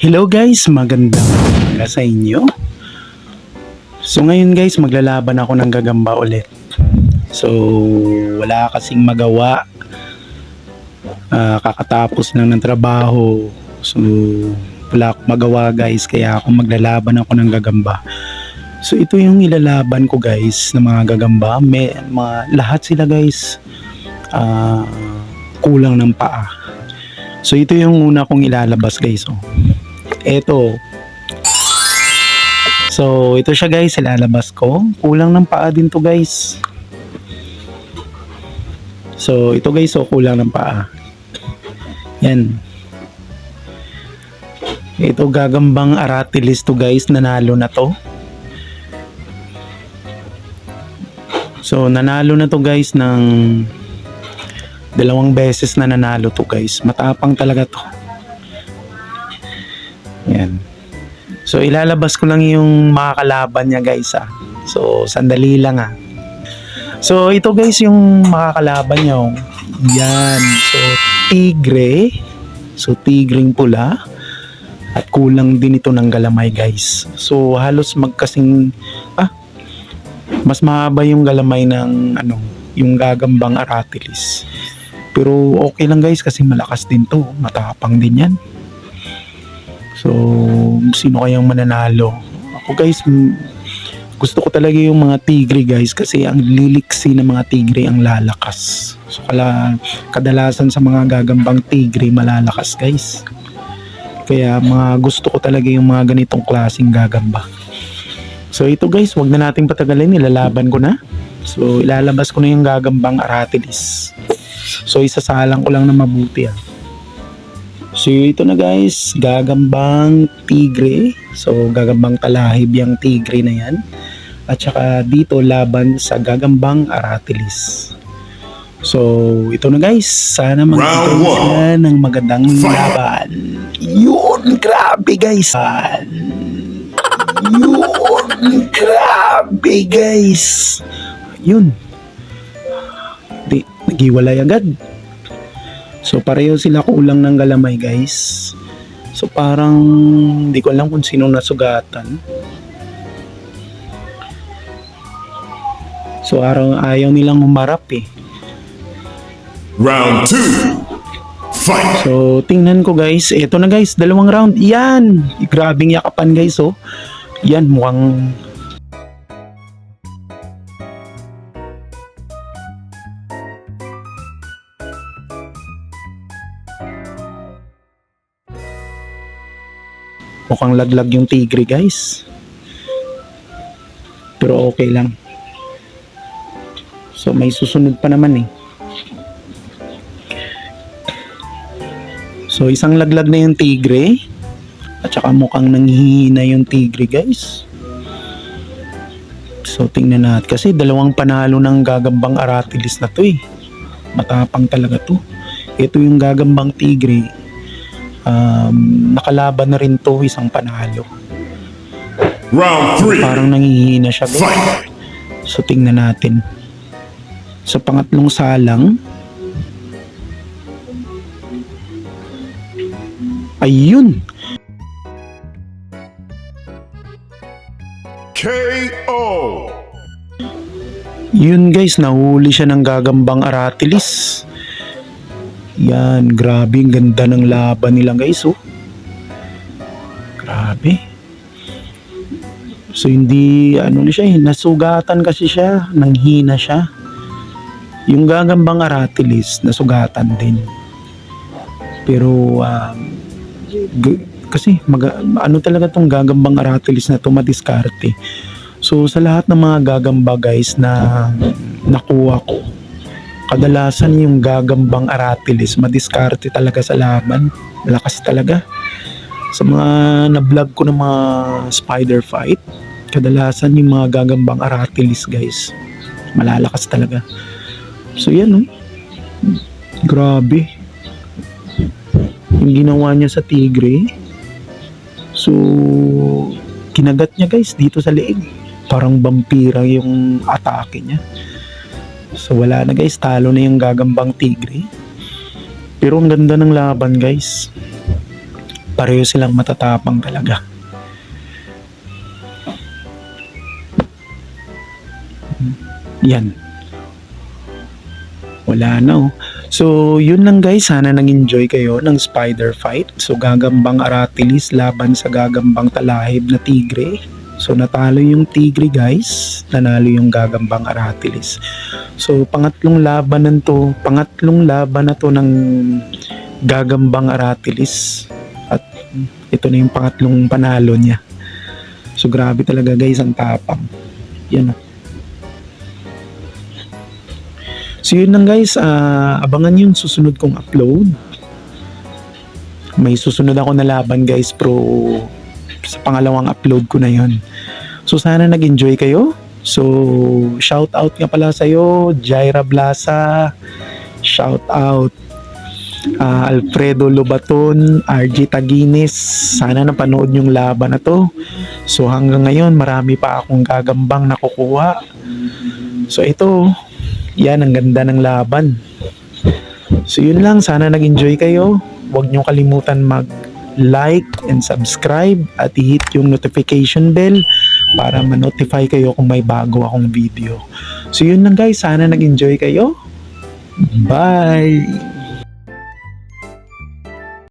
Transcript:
Hello guys, magandang umaga sa inyo. So ngayon guys, maglalaban ako ng gagamba ulit. So wala kasing magawa. Kakatapos lang ng trabaho. So wala akong magawa guys, kaya ako maglalaban ako ng gagamba. So ito yung ilalaban ko guys ng mga gagamba. Lahat sila guys kulang ng paa. So ito yung una kong ilalabas guys. Eto. So, ito siya guys, ilalabas ko. Kulang ng paa din to guys. So, ito guys, kulang ng paa. Yan. Ito gagambang Aratilis to guys, nanalo na to. So, nanalo na to guys ng 2 beses na nanalo to guys. Matapang talaga to. Yan. So ilalabas ko lang yung makakalaban niya guys . So sandali lang . So ito guys yung makakalaban niya . Yan. So tigre. So tigring pula. At kulang din ito ng galamay guys. So halos magkasing mas mahaba yung galamay ng yung gagambang Aratilis. Pero okay lang guys kasi malakas din to. Matapang din yan. So, sino kayang mananalo? Ako guys, gusto ko talaga yung mga tigre guys kasi ang liliksi ng mga tigre ang lalakas. So, kadalasan sa mga gagambang tigre malalakas guys. Kaya gusto ko talaga yung mga ganitong klaseng gagamba. So, ito guys, wag na nating patagalin, ilalaban ko na. So, ilalabas ko na yung gagambang Aratilis. So, isasalang ko lang na mabuti . So ito na guys, gagambang tigre. So gagambang talahib yung tigre na yan. At saka dito laban sa gagambang Aratilis. So ito na guys, sana magkita sila ng magandang laban. Yun, grabe guys. Yun, grabe guys. Yun. Nagiwalay agad. So pareho sila kulang ng galamay guys. So parang hindi ko alam kung sino nasugatan. So ayaw nilang humarap . Round 2. Fight. So tingnan ko guys, eto na guys, 2 round. Yan, grabing yakapan guys . Yan, mukhang laglag yung tigre guys. Pero okay lang. So may susunod pa naman . So isang laglag na yung tigre. At saka mukhang nanghihina yung tigre guys. So tingnan natin. Kasi 2 panalo ng gagambang Aratilis na to . Matapang talaga to. Ito yung gagambang tigre. Nakalaban na rin to, isang panalo. Round 3. Parang nanghihina siya guys. So tingnan natin. Sa pangatlong salang, ayun, KO. yun guys, nahuli siya ng gagambang Aratilis. Yan, grabe, ganda ng laban nila guys . Grabe. So hindi na siya , nasugatan kasi siya, nanghina siya. Yung gagambang Aratilis nasugatan din. Pero kasi talaga tong gagambang Aratilis na to, madiskarte. So sa lahat ng mga gagamba guys na nakuha ko, kadalasan yung gagambang Aratilis madiskarte talaga sa laban. Malakas talaga. Sa mga na-vlog ko ng mga spider fight, kadalasan yung mga gagambang Aratilis guys, malalakas talaga. So yan grabe yung ginawa niya sa tigre. So kinagat niya guys dito sa leeg. Parang vampira yung atake niya. So wala na guys, talo na yung gagambang tigre. Pero ang ganda ng laban guys. Pareho silang matatapang talaga. Yan. Wala na oh. So, yun lang guys. Sana nag-enjoy kayo ng spider fight. So, gagambang Aratilis laban sa gagambang talahib na tigre. So, natalo yung tigre guys. Nanalo yung gagambang Aratilis. So, pangatlong laban na to ng gagambang Aratilis. At ito na yung pangatlong panalo niya. So, grabe talaga guys ang tapang. Yan oh. So yun lang guys, abangan yung susunod kong upload. May susunod ako na laban guys, pero sa pangalawang upload ko na yun. So sana nag-enjoy kayo. So shout out nga pala sa'yo, Jaira Blasa. Shout out Alfredo Lobaton, RG Taginis. Sana napanood yung laban na to. So hanggang ngayon marami pa akong gagambang nakukuha. So ito, yan, ang ganda ng laban. So yun lang, sana nag-enjoy kayo. Huwag nyo kalimutan mag-like and subscribe at i-hit yung notification bell para ma-notify kayo kung may bago akong video. So yun lang guys, sana nag-enjoy kayo. Bye!